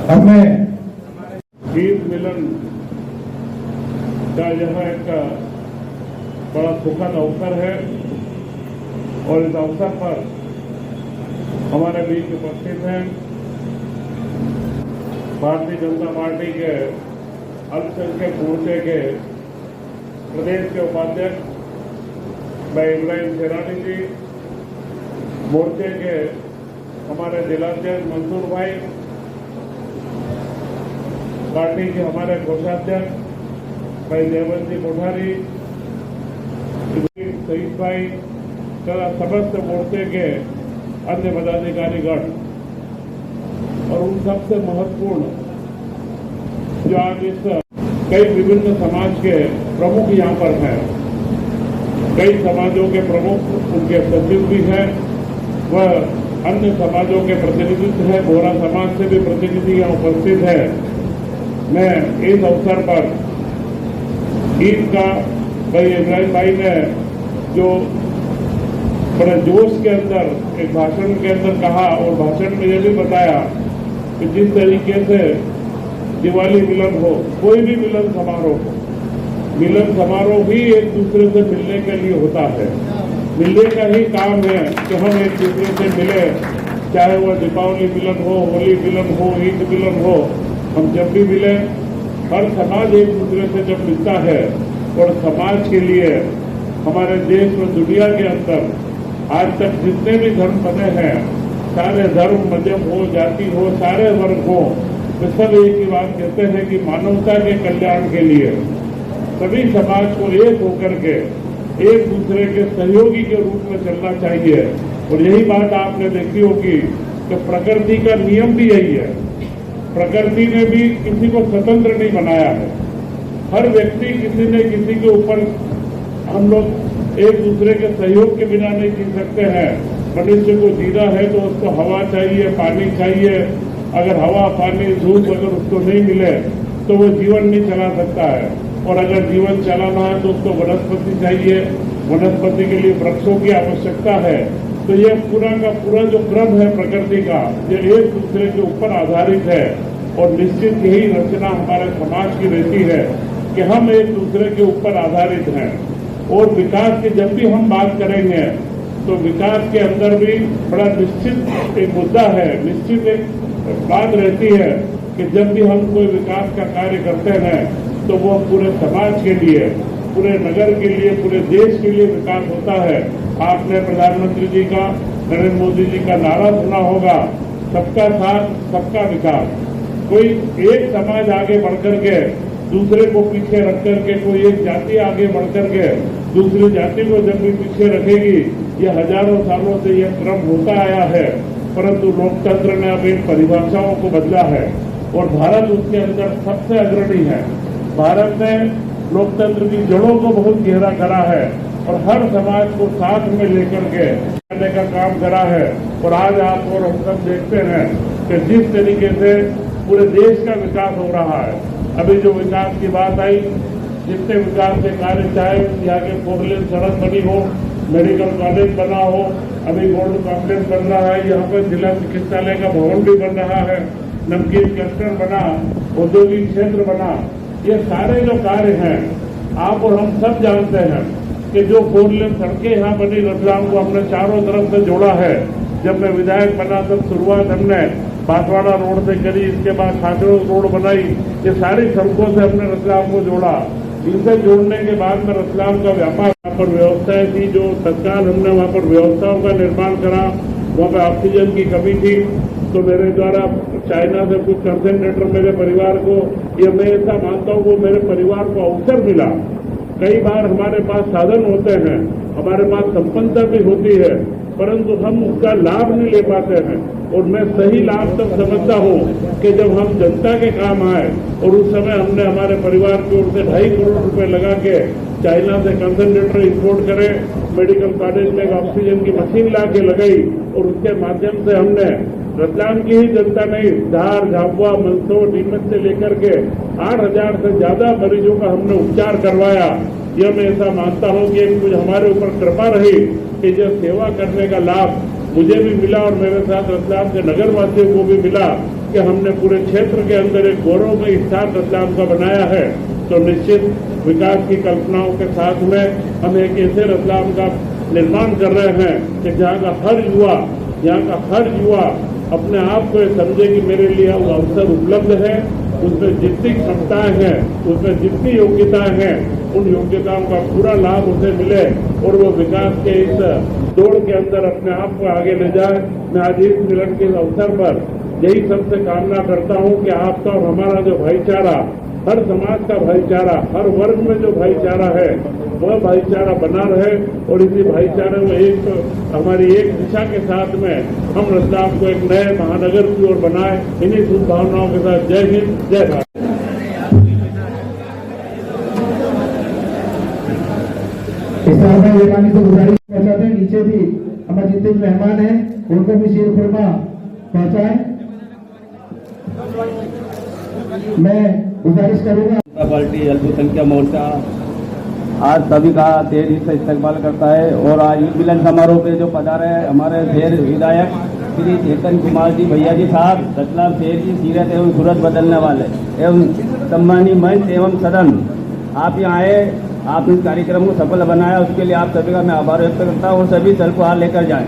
हमने ईद मिलन का यह एक बड़ा सुखद अवसर है और इस अवसर पर हमारे बीच उपस्थित हैं भारतीय जनता पार्टी के अल्पसंख्यक मोर्चे के प्रदेश के उपाध्यक्ष भाई इब्राहिम शेरानी जी, मोर्चे के हमारे जिलाध्यक्ष मंसूर भाई, पार्टी के हमारे कोषाध्यक्ष भाई जयवंत जी कोठारी, शहीद भाई तथा समस्त मोर्चे के अन्य पदाधिकारीगण और उन सबसे महत्वपूर्ण जो आज इस कई विभिन्न समाज के प्रमुख यहाँ पर हैं, कई समाजों के प्रमुख उनके सचिव भी हैं, वह अन्य समाजों के प्रतिनिधित्व है, बोरा समाज से भी प्रतिनिधि यहाँ उपस्थित है। मैं इस अवसर पर ईद का भाई इब्राहिम भाई ने जो बड़े जोश के अंदर एक भाषण के अंदर कहा और भाषण में यह भी बताया कि जिस तरीके से दिवाली मिलन हो, कोई भी मिलन समारोह हो, मिलन समारोह भी एक दूसरे से मिलने के लिए होता है। मिलने का ही काम है कि हम एक दूसरे से मिले, चाहे वह दीपावली मिलन हो, होली मिलन हो, ईद मिलन हो। हम जब भी मिले, हर समाज एक दूसरे से जब मिलता है और समाज के लिए हमारे देश और दुनिया के अंदर आज तक जितने भी धर्म बने हैं, सारे धर्म, मजहब हो, जाति हो, सारे वर्ग हो, वे सब एक ही बात कहते हैं कि मानवता के कल्याण के लिए सभी समाज को एक होकर के एक दूसरे के सहयोगी के रूप में चलना चाहिए। और यही बात आपने देखी होगी कि प्रकृति का नियम भी यही है। प्रकृति ने भी किसी को स्वतंत्र नहीं बनाया है। हर व्यक्ति किसी न किसी के ऊपर, हम लोग एक दूसरे के सहयोग के बिना नहीं जी सकते हैं। मनुष्य को जीना है तो उसको हवा चाहिए, पानी चाहिए। अगर हवा, पानी, धूप अगर उसको नहीं मिले तो वो जीवन नहीं चला सकता है। और अगर जीवन चलाना है तो उसको वनस्पति चाहिए, वनस्पति के लिए वृक्षों की आवश्यकता है। तो ये पूरा का पूरा जो क्रम है प्रकृति का, ये एक दूसरे के ऊपर आधारित है। और निश्चित यही रचना हमारे समाज की रहती है कि हम एक दूसरे के ऊपर आधारित हैं। और विकास की जब भी हम बात करेंगे तो विकास के अंदर भी बड़ा निश्चित एक मुद्दा है, निश्चित एक बात रहती है कि जब भी हम कोई विकास का कार्य करते हैं तो वो पूरे समाज के लिए, पूरे नगर के लिए, पूरे देश के लिए विकास होता है। आपने प्रधानमंत्री जी का, नरेंद्र मोदी जी का नारा सुना होगा, सबका साथ सबका विकास। कोई एक समाज आगे बढ़कर के दूसरे को पीछे रख करके, कोई एक जाति आगे बढ़कर के दूसरी जाति को जब भी पीछे रखेगी, ये हजारों सालों से यह क्रम होता आया है। परंतु लोकतंत्र ने अब इन परिभाषाओं को बदला है और भारत उसके अंदर सबसे अग्रणी है। भारत ने लोकतंत्र की जड़ों को बहुत गहरा करा है और हर समाज को साथ में लेकर के करने का काम करा है। और आज आप और हम सब देखते हैं कि जिस तरीके से पूरे देश का विकास हो रहा है। अभी जो विकास की बात आई, जितने विकास के कार्य, चाहे यहाँ के 4 लेन सड़क बनी हो, मेडिकल कॉलेज बना हो, अभी गोल्ड कॉम्प्लेक्स बन रहा है, यहाँ पर जिला चिकित्सालय का भवन भी बन रहा है, नमकीन क्लस्टर बना, औद्योगिक क्षेत्र बना, ये सारे जो कार्य हैं, आप और हम सब जानते हैं कि जो 4 लेन सड़कें यहाँ बनी, रतलाम को हमने चारों तरफ से जोड़ा है। जब मैं विधायक बना तब शुरुआत हमने बांसवाड़ा रोड से करी, इसके बाद खाचड़ो रोड बनाई। ये सारी सड़कों से हमने रतलाम को जोड़ा। इनसे जोड़ने के बाद में रतलाम का व्यापार, वहाँ पर व्यवस्थाएं थी जो तत्काल हमने वहाँ पर व्यवस्थाओं का निर्माण करा। वहाँ पर ऑक्सीजन की कमी थी तो मेरे द्वारा चाइना से कुछ कंसेंट्रेटर मेरे परिवार को, ये मैं ऐसा मानता हूँ, वो मेरे परिवार को अवसर मिला। कई बार हमारे पास साधन होते हैं, हमारे पास संपन्नता भी होती है, परंतु हम उसका लाभ नहीं ले पाते हैं। और मैं सही लाभ तब समझता हूँ कि जब हम जनता के काम आए। और उस समय हमने हमारे परिवार की ओर से 2.5 करोड़ रुपए लगा के चाइना से कंसेंट्रेटर इंपोर्ट करे, मेडिकल कॉलेज में ऑक्सीजन की मशीन ला के लगाई और उसके माध्यम से हमने रतलाम की ही जनता नहीं, धार, झाबुआ, मंदसौर, नीमच से लेकर के 8,000 से ज्यादा मरीजों का हमने उपचार करवाया। यह मैं ऐसा मानता हूँ कि कुछ हमारे ऊपर कृपा रही कि जो सेवा करने का लाभ मुझे भी मिला और मेरे साथ रतलाम के नगर वासियों को भी मिला। कि हमने पूरे क्षेत्र के अंदर एक गौरवमय स्थान रतलाम का बनाया है, तो निश्चित विकास की कल्पनाओं के साथ में हम एक ऐसे रतलाम का निर्माण कर रहे हैं कि जहाँ का हर युवा अपने आप को समझे कि मेरे लिए वो अवसर उपलब्ध है, उसमें जितनी क्षमताएं हैं, उसमें जितनी योग्यताएं हैं, उन योग्यताओं का पूरा लाभ उसे मिले और वो विकास के इस दौड़ के अंदर अपने आप को आगे ले जाए। मैं आज इस मिलन के अवसर पर यही सबसे कामना करता हूं कि आपका और हमारा जो भाईचारा, हर समाज का भाईचारा, हर वर्ग में जो भाईचारा है, वह भाईचारा बना रहे और इसी भाईचारे में हमारी एक दिशा के साथ में हम रतलाम को एक नए महानगर की ओर बनाए। इन्हीं शुभकामनाओं के साथ जय हिंद, जय भारत। ये पानी को गुजारिश पहुंचाते हैं, नीचे भी हमारे जितने मेहमान हैं उनको भी शीर खुरमा पहुंचाएं। मैं गुजारिश करूंगा पार्टी अल्पसंख्यक मोर्चा आज सभी का तेजी से इस्तेमाल करता है और आज मिलन समारोह पे जो पधारे हैं हमारे शहर विधायक श्री चेतन कुमार जी भैया जी साहब, रतलाम शहर की सीरत एवं सूरत बदलने वाले एवं सम्मानीय मंच एवं सदन, आप यहाँ आए, आप इस कार्यक्रम को सफल बनाया, उसके लिए आप सभी का मैं आभार व्यक्त करता हूँ और सभी दल को हाथ लेकर जाएं।